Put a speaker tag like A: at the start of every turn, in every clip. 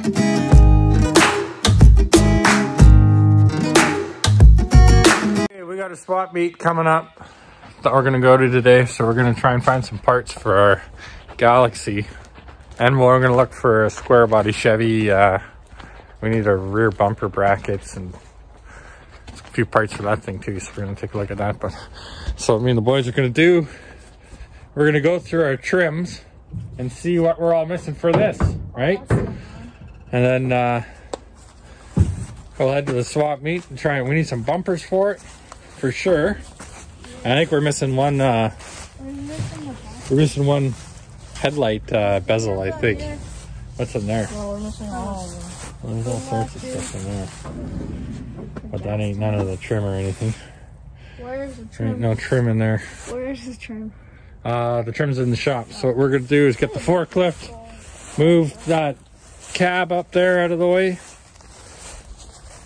A: We got a swap meet coming up that we're gonna go to today, so we're gonna try and find some parts for our Galaxie, and we're gonna look for a square body Chevy. We need our rear bumper brackets and a few parts for that thing too, so we're gonna take a look at that. But so me and the boys are gonna do, we're gonna go through our trims and see what we're all missing for this, right? And then we'll head to the swap meet and try it. We need some bumpers for it, for sure. I think we're missing one, we're missing one headlight bezel, I think. What's in there?
B: Well, we're missing all of them.
A: Well, there's all sorts of stuff in there. But that ain't none of the trim or anything.
B: Where's the
A: There
B: trim?
A: ain't no trim in there.
B: Where's the trim?
A: The trim's in the shop. So what we're gonna do is get the forklift, move that cab up there out of the way,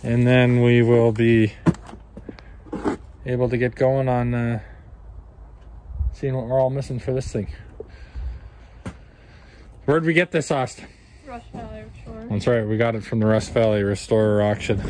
A: and then we will be able to get going on seeing what we're all missing for this thing. Where'd we get this, Austin?
B: Rust Valley Restorer.
A: That's right, we got it from the Rust Valley Restorer auction.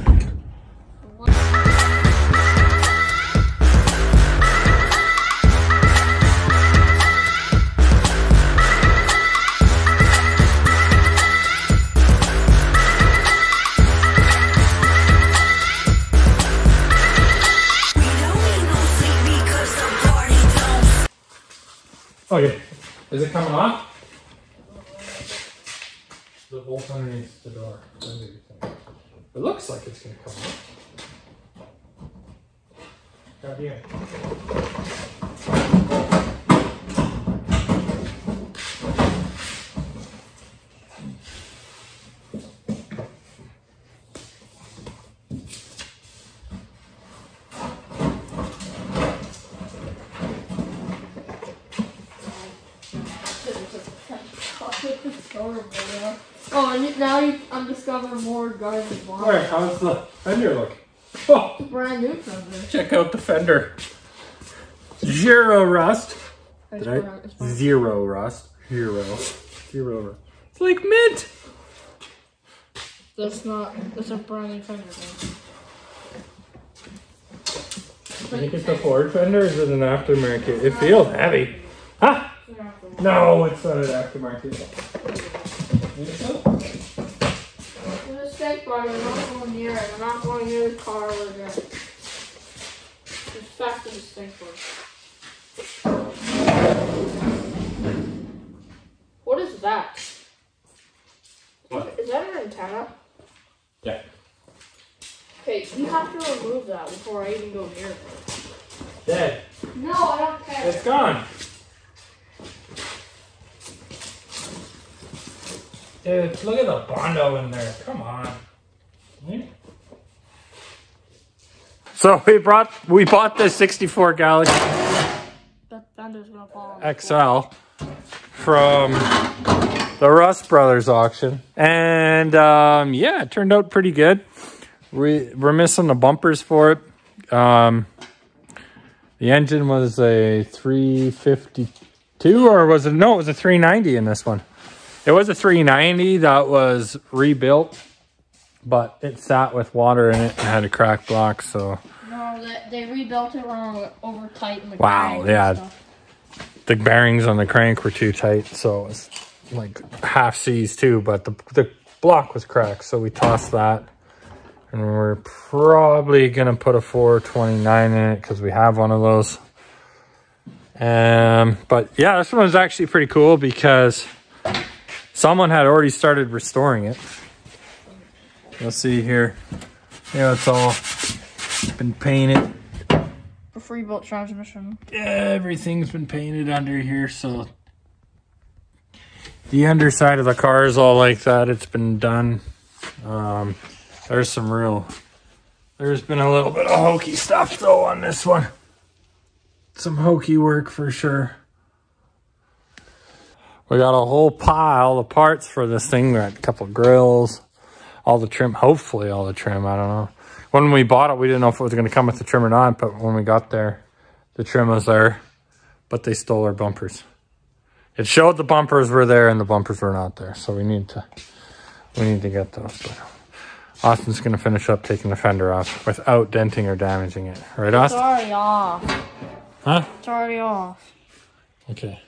A: Okay, is it coming off? The bolt underneath the door. It looks like it's gonna come off. God damn.
B: Oh, and now I'm discovering more garbage.
A: Alright, how's the fender look? Oh,
B: It's a brand new fender.
A: check out the fender. Zero rust.
B: It's
A: Right?
B: brand-
A: Zero rust. Zero rust. It's like mint.
B: That's a brand new fender.
A: I think it's a Ford fender, or is it an aftermarket? It feels heavy. Huh? No, it's not an aftermarket.
B: There's a steak bar, I'm not going near it. I'm not going near the car or the fast as a steak bar. What is that?
A: What?
B: Is that an antenna?
A: Yeah.
B: Okay, you have to remove that before I even go near it.
A: Dead.
B: No, I don't care.
A: It's gone. Dude, look at the Bondo in there. Come on. So we bought this 64 Galaxie
B: That fender's gonna fall.
A: XL from the Rust Brothers auction, and yeah, it turned out pretty good. We're missing the bumpers for it. The engine was a 352, or was it? No, it was a 390 in this one. It was a 390 that was rebuilt, but it sat with water in it and had a cracked block, so.
B: No, they rebuilt it when over tight in the
A: Wow,
B: crank
A: yeah.
B: and stuff.
A: The bearings on the crank were too tight, so it was like half C's too, but the block was cracked, so we tossed that. And we're probably gonna put a 429 in it because we have one of those. But yeah, this one was actually pretty cool because someone had already started restoring it. You'll see here. It's all been painted.
B: The free built transmission.
A: Everything's been painted under here, so the underside of the car is all like that. It's been done. There's been a little bit of hokey stuff though on this one. Some hokey work for sure. We got a whole pile of parts for this thing. We got a couple of grills, all the trim, hopefully all the trim, I don't know. When we bought it, we didn't know if it was going to come with the trim or not, but when we got there, the trim was there, but they stole our bumpers. It showed the bumpers were there and the bumpers were not there, so we need to We need to get those, but Austin's gonna finish up taking the fender off without denting or damaging it. Right,
B: It's
A: Austin?
B: already off.
A: Huh?
B: It's already off.
A: Okay.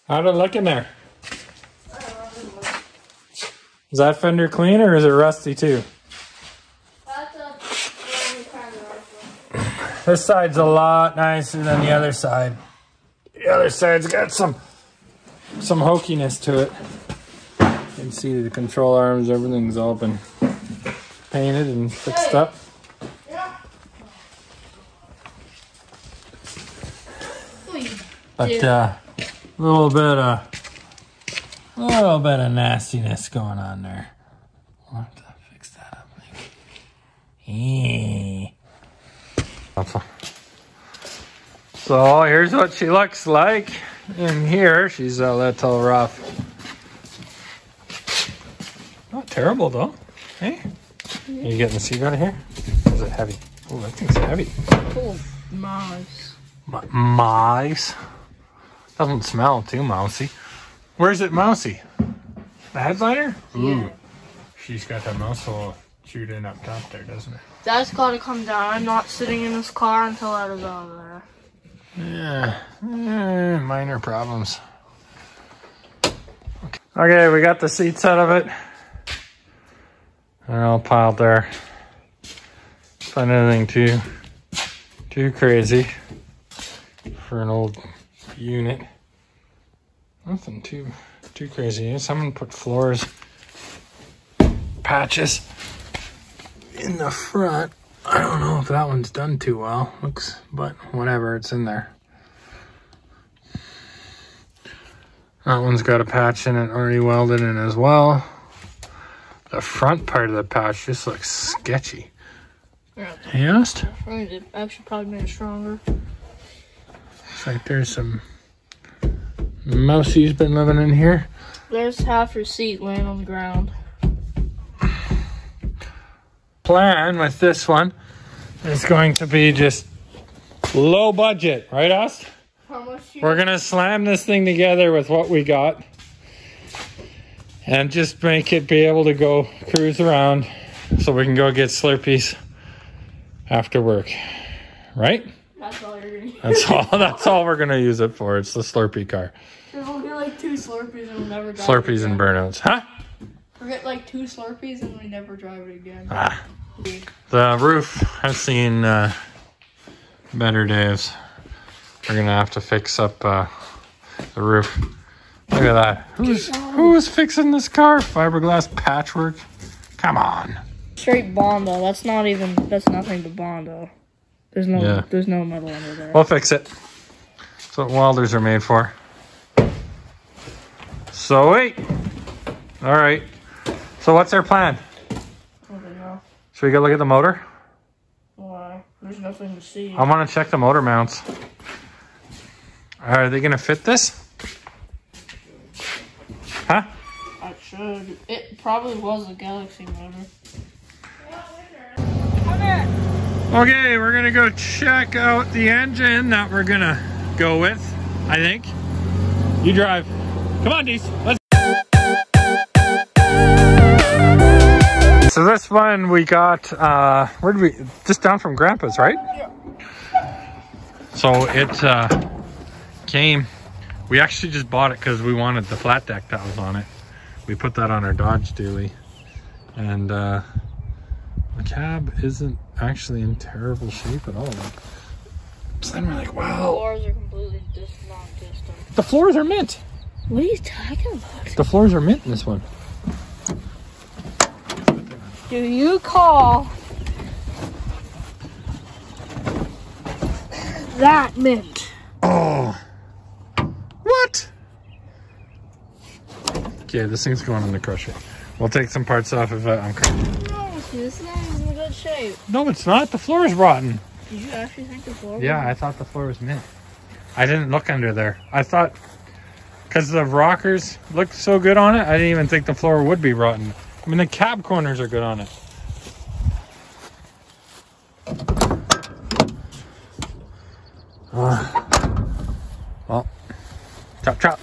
A: How'd it look in there? Is that fender clean or is it rusty too? This side's a lot nicer than the other side. The other side's got some hokiness to it. You can see the control arms, everything's all been painted and fixed up. But a little bit of nastiness going on there. We'll have to fix that up. So here's what she looks like in here. She's a little rough. Not terrible though. Hey, are you getting the seat out of here? Is it heavy? Oh, that thing's heavy.
B: Oh, mice.
A: Mice. Doesn't smell too mousy. Where's it mousy? The headliner? Ooh.
B: Yeah.
A: She's got that mouse hole chewed in up top there, doesn't it?
B: That's got to come down. I'm not sitting in this car until that is out of there.
A: Yeah, minor problems. Okay, we got the seats out of it. They're all piled there. It's not anything too crazy for an old unit. Nothing too crazy. Someone put floors patches in the front. I don't know if that one's done too well. But whatever, it's in there. That one's got a patch in it already welded in as well. The front part of the patch just looks sketchy. Yes?
B: I should probably make it stronger.
A: Looks like there's some mousies been living in here.
B: There's half your seat laying on the ground.
A: Plan with this one is going to be just low budget, right, Us?
B: How much?
A: We're gonna slam this thing together with what we got and just make it be able to go cruise around so we can go get Slurpees after work, right?
B: That's all you're gonna use.
A: That's all we're gonna use it for. It's the Slurpee car.
B: We'll get like 2 Slurpees and we'll never drive
A: Slurpees
B: it
A: and
B: again.
A: burnouts, huh?
B: We'll get like 2 Slurpees and we never drive it again.
A: Ah. The roof, I've seen better days. We're gonna have to fix up the roof. Look at that. Who's fixing this car? Fiberglass patchwork? Come on.
B: Straight Bondo. That's nothing but Bondo. There's no metal under there.
A: We'll fix it. That's what welders are made for. So wait. All right. So what's our plan?
B: I don't know.
A: Should we go look at the motor?
B: Why? There's nothing to see.
A: I want to check the motor mounts. Are they gonna fit this? Huh?
B: I should. It probably was a Galaxie motor.
A: Okay, we're gonna go check out the engine that we're gonna go with, I think. You drive. Come on, Dees. Let's. So this one we got, where did we, just down from Grandpa's, right?
B: Yeah.
A: So it came, we actually just bought it because we wanted the flat deck that was on it. We put that on our Dodge dually. And the cab isn't actually in terrible shape at all. So then we're like, wow.
B: The floors are completely non-distant.
A: The floors are mint.
B: What are you talking about?
A: The floors are mint in this one.
B: Do you call that mint?
A: Oh. What? Okay, this thing's going in the crusher. We'll take some parts off if I'm correct.
B: No, this thing's in good shape.
A: No, it's not. The floor is rotten.
B: Did you actually think the floor was?
A: Yeah, I thought the floor was mint. I didn't look under there. I thought, because the rockers looked so good on it, I didn't even think the floor would be rotten. I mean, the cab corners are good on it. Well, chop chop.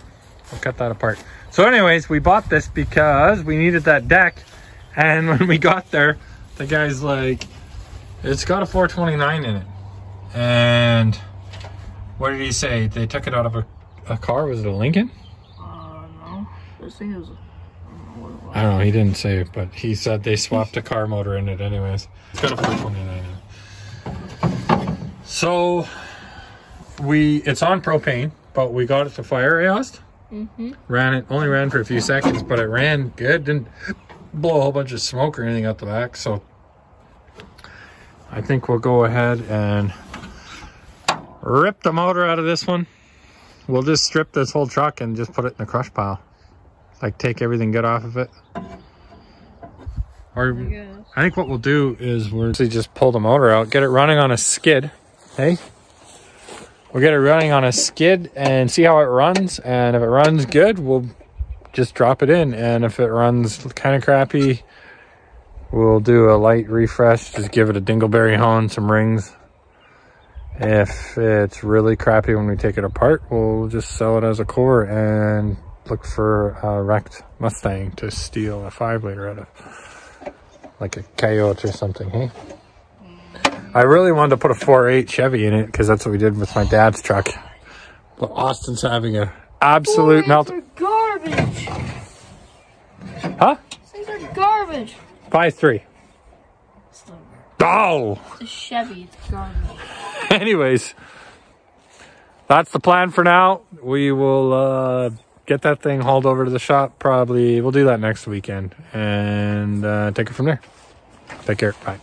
A: We'll cut that apart. So anyways, we bought this because we needed that deck, and when we got there, the guy's like, it's got a 429 in it. And what did he say? They took it out of a car? Was it a Lincoln?
B: No. This thing is,
A: I don't know, he didn't say it, but he said they swapped a car motor in it anyways. It's got a 429 in it. So it's on propane, but we got it to fire, I asked. Only ran for a few seconds, but it ran good. Didn't blow a whole bunch of smoke or anything out the back. So I think we'll go ahead and rip the motor out of this one. We'll just strip this whole truck and just put it in the crush pile. Like take everything good off of it. Or I think what we'll do is we'll just pull the motor out, get it running on a skid. Hey? We'll get it running on a skid and see how it runs. And if it runs good, we'll just drop it in. And if it runs kind of crappy, we'll do a light refresh. Just give it a dingleberry hone, some rings. If it's really crappy when we take it apart, we'll just sell it as a core and look for a wrecked Mustang to steal a 5-liter out of. Like a Coyote or something, hey? I really wanted to put a 4.8 Chevy in it because that's what we did with my dad's truck. But Austin's having an absolute melt.
B: These are garbage.
A: Huh?
B: These are garbage.
A: 5.3. Oh!
B: It's a Chevy. It's garbage.
A: Anyways, that's the plan for now. We will get that thing hauled over to the shop. Probably we'll do that next weekend and take it from there. Take care. Bye.